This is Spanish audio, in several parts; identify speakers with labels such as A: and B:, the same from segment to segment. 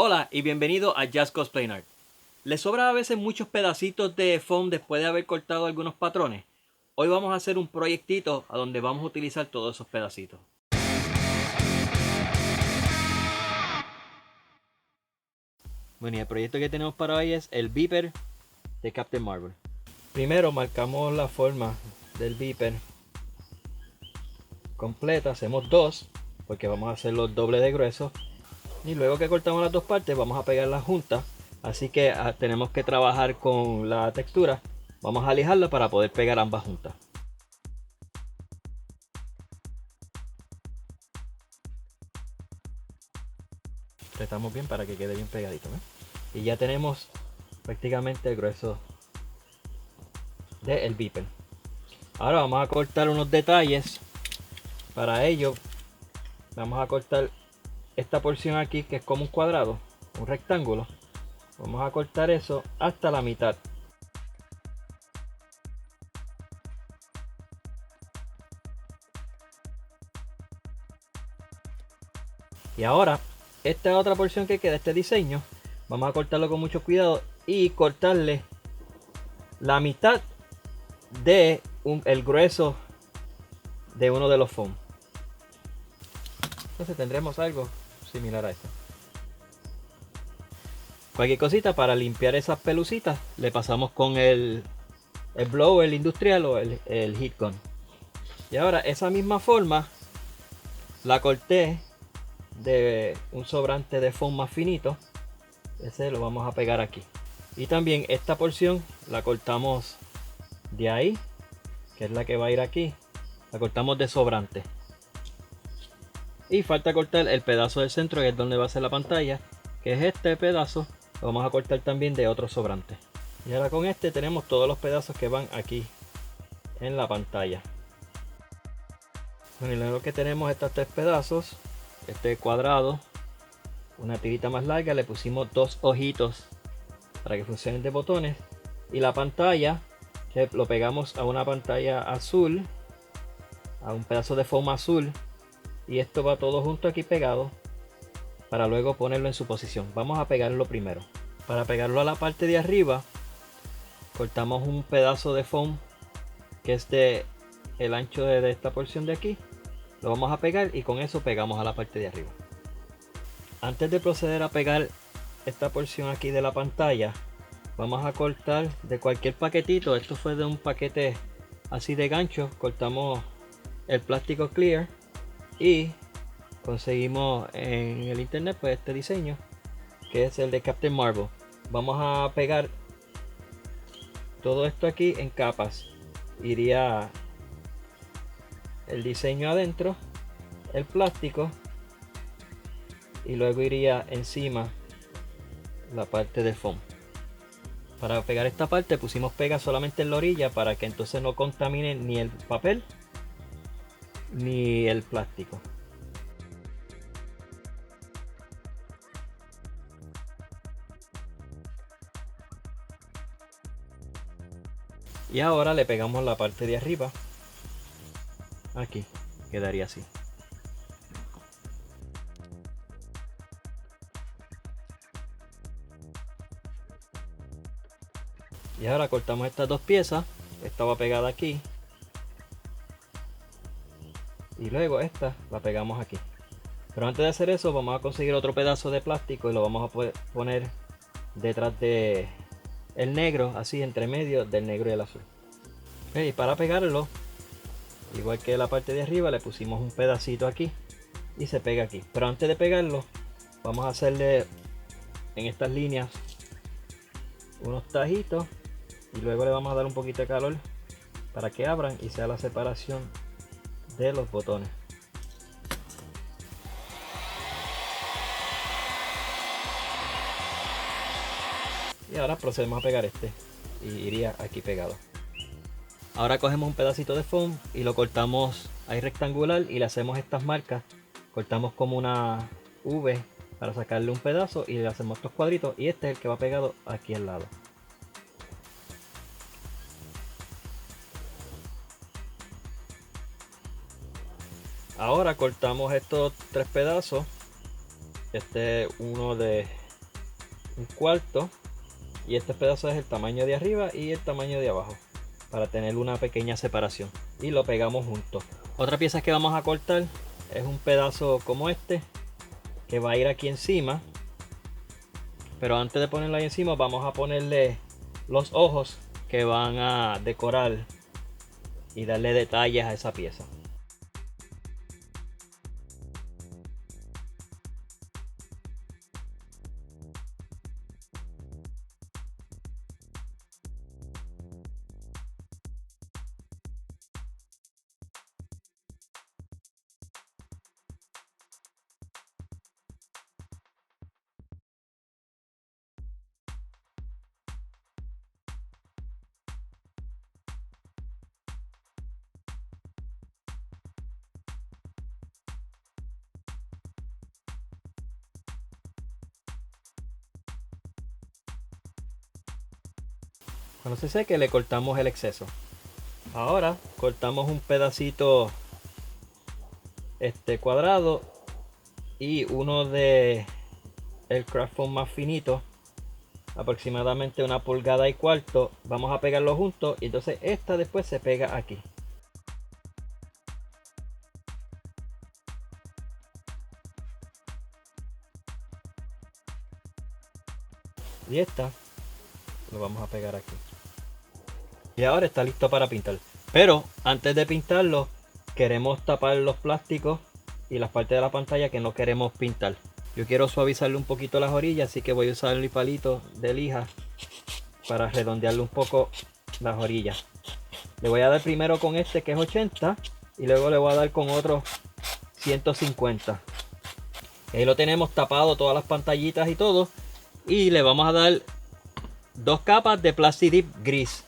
A: Hola y bienvenido a Just Cosplay Art. ¿Les sobra a veces muchos pedacitos de foam después de haber cortado algunos patrones? Hoy vamos a hacer un proyectito a donde vamos a utilizar todos esos pedacitos. Bueno, y el proyecto que tenemos para hoy es el beeper de Captain Marvel. Primero marcamos la forma del beeper completa, hacemos dos porque vamos a hacerlo doble de grueso. Y luego que cortamos las dos partes vamos a pegarlas juntas, así que tenemos que trabajar con la textura. Vamos a lijarla para poder pegar ambas juntas. Apretamos bien para que quede bien pegadito, ¿eh? Y ya tenemos prácticamente el grueso del beeper. Ahora vamos a cortar unos detalles. Para ello vamos a cortar esta porción aquí, que es como un cuadrado, un rectángulo. Vamos a cortar eso hasta la mitad. Y ahora esta otra porción que queda, este diseño, vamos a cortarlo con mucho cuidado y cortarle la mitad de el grueso de uno de los foam. Entonces tendremos algo similar a esto. Cualquier cosita para limpiar esas pelucitas le pasamos con el blower industrial o el heat gun. Y ahora esa misma forma la corté de un sobrante de foam más finito. Ese lo vamos a pegar aquí. Y también esta porción la cortamos de ahí, que es la que va a ir aquí. La cortamos de sobrante. Y falta cortar el pedazo del centro, que es donde va a ser la pantalla, que es este pedazo. Lo vamos a cortar también de otro sobrante. Y ahora con este tenemos todos los pedazos que van aquí en la pantalla. Bueno, y luego que tenemos estos tres pedazos, este cuadrado, una tirita más larga, le pusimos dos ojitos para que funcionen de botones, y la pantalla, que lo pegamos a una pantalla azul, a un pedazo de foam azul, y esto va todo junto aquí pegado para luego ponerlo en su posición. Vamos a pegarlo primero. Para pegarlo a la parte de arriba cortamos un pedazo de foam que es de el ancho de esta porción de aquí. Lo vamos a pegar y con eso pegamos a la parte de arriba. Antes de proceder a pegar esta porción aquí de la pantalla, vamos a cortar de cualquier paquetito. Esto fue de un paquete así de gancho. Cortamos el plástico clear y conseguimos en el internet pues este diseño, que es el de Captain Marvel. Vamos a pegar todo esto aquí en capas. Iría el diseño adentro, el plástico, y luego iría encima la parte de foam. Para pegar esta parte pusimos pega solamente en la orilla para que entonces no contamine ni el papel ni el plástico. Y ahora le pegamos la parte de arriba. Aquí quedaría así. Y ahora cortamos estas dos piezas. Esta va pegada aquí. Y luego esta la pegamos aquí. Pero antes de hacer eso vamos a conseguir otro pedazo de plástico y lo vamos a poner detrás de el negro, así entre medio del negro y el azul. Y para pegarlo, igual que la parte de arriba, le pusimos un pedacito aquí y se pega aquí. Pero antes de pegarlo vamos a hacerle en estas líneas unos tajitos y luego le vamos a dar un poquito de calor para que abran y sea la separación de los botones. Y ahora procedemos a pegar este y iría aquí pegado. Ahora cogemos un pedacito de foam y lo cortamos ahí rectangular y le hacemos estas marcas. Cortamos como una V para sacarle un pedazo y le hacemos estos cuadritos, y este es el que va pegado aquí al lado. Ahora cortamos estos tres pedazos. Este es uno de un cuarto, y este pedazo es el tamaño de arriba y el tamaño de abajo, para tener una pequeña separación, y lo pegamos juntos. Otra pieza que vamos a cortar es un pedazo como este, que va a ir aquí encima, pero antes de ponerlo ahí encima vamos a ponerle los ojos que van a decorar y darle detalles a esa pieza. Cuando se seque le cortamos el exceso. Ahora cortamos un pedacito cuadrado y uno de el craft foam más finito, aproximadamente 1,25 pulgadas. Vamos a pegarlo juntos y entonces esta después se pega aquí. Y esta lo vamos a pegar aquí. Y ahora está listo para pintar. Pero antes de pintarlo, queremos tapar los plásticos y las partes de la pantalla que no queremos pintar. Yo quiero suavizarle un poquito las orillas, así que voy a usar mi palito de lija para redondearle un poco las orillas. Le voy a dar primero con este que es 80 y luego le voy a dar con otro 150. Ahí lo tenemos tapado, todas las pantallitas y todo. Y le vamos a dar 2 capas de Plasti-Dip gris.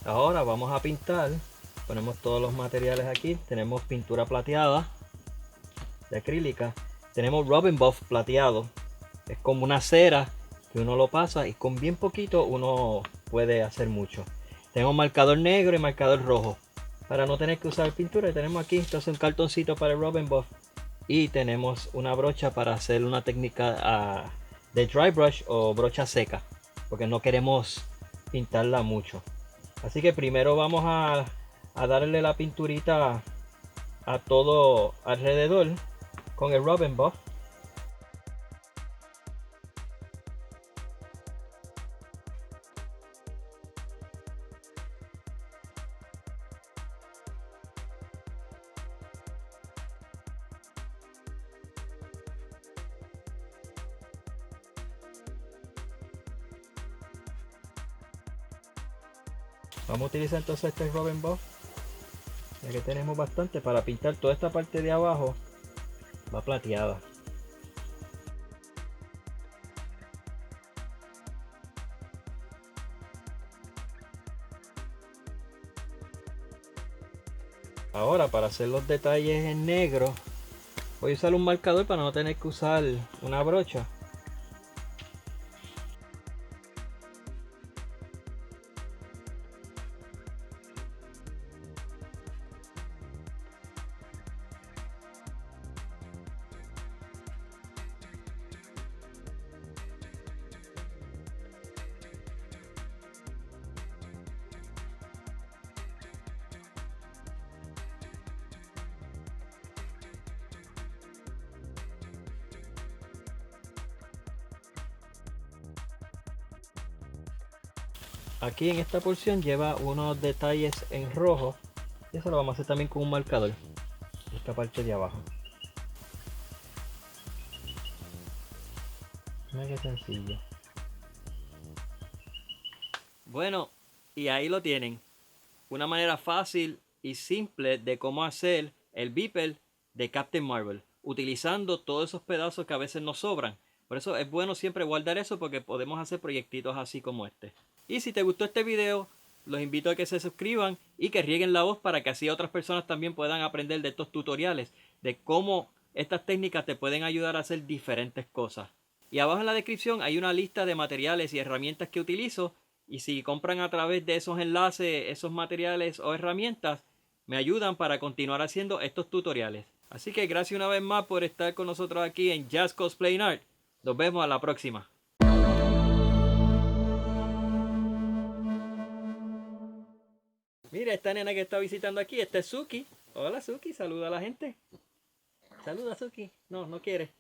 A: Ahora vamos a pintar. Ponemos todos los materiales aquí. Tenemos pintura plateada de acrílica. Tenemos Robin Buff plateado. Es como una cera que uno lo pasa y con bien poquito uno puede hacer mucho. Tenemos marcador negro y marcador rojo para no tener que usar pintura. Tenemos aquí entonces un cartoncito para el Robin Buff y tenemos una brocha para hacer una técnica de dry brush o brocha seca, porque no queremos pintarla mucho. Así que primero vamos a darle la pinturita a todo alrededor con el Robin Buff. Vamos a utilizar entonces este Robin Buff, ya que tenemos bastante para pintar toda esta parte de abajo, va plateada. Ahora para hacer los detalles en negro, voy a usar un marcador para no tener que usar una brocha. Aquí en esta porción lleva unos detalles en rojo y eso lo vamos a hacer también con un marcador, esta parte de abajo. Mira qué sencillo. Bueno, y ahí lo tienen, una manera fácil y simple de cómo hacer el beeper de Captain Marvel, utilizando todos esos pedazos que a veces nos sobran. Por eso es bueno siempre guardar eso, porque podemos hacer proyectitos así como este. Y si te gustó este video, los invito a que se suscriban y que rieguen la voz para que así otras personas también puedan aprender de estos tutoriales, de cómo estas técnicas te pueden ayudar a hacer diferentes cosas. Y abajo en la descripción hay una lista de materiales y herramientas que utilizo, y si compran a través de esos enlaces, esos materiales o herramientas, me ayudan para continuar haciendo estos tutoriales. Así que gracias una vez más por estar con nosotros aquí en Jazz Cosplay Art. Nos vemos a la próxima. Mira, esta nena que está visitando aquí, esta es Suki. Hola Suki, saluda a la gente. Saluda Suki. No, no quiere.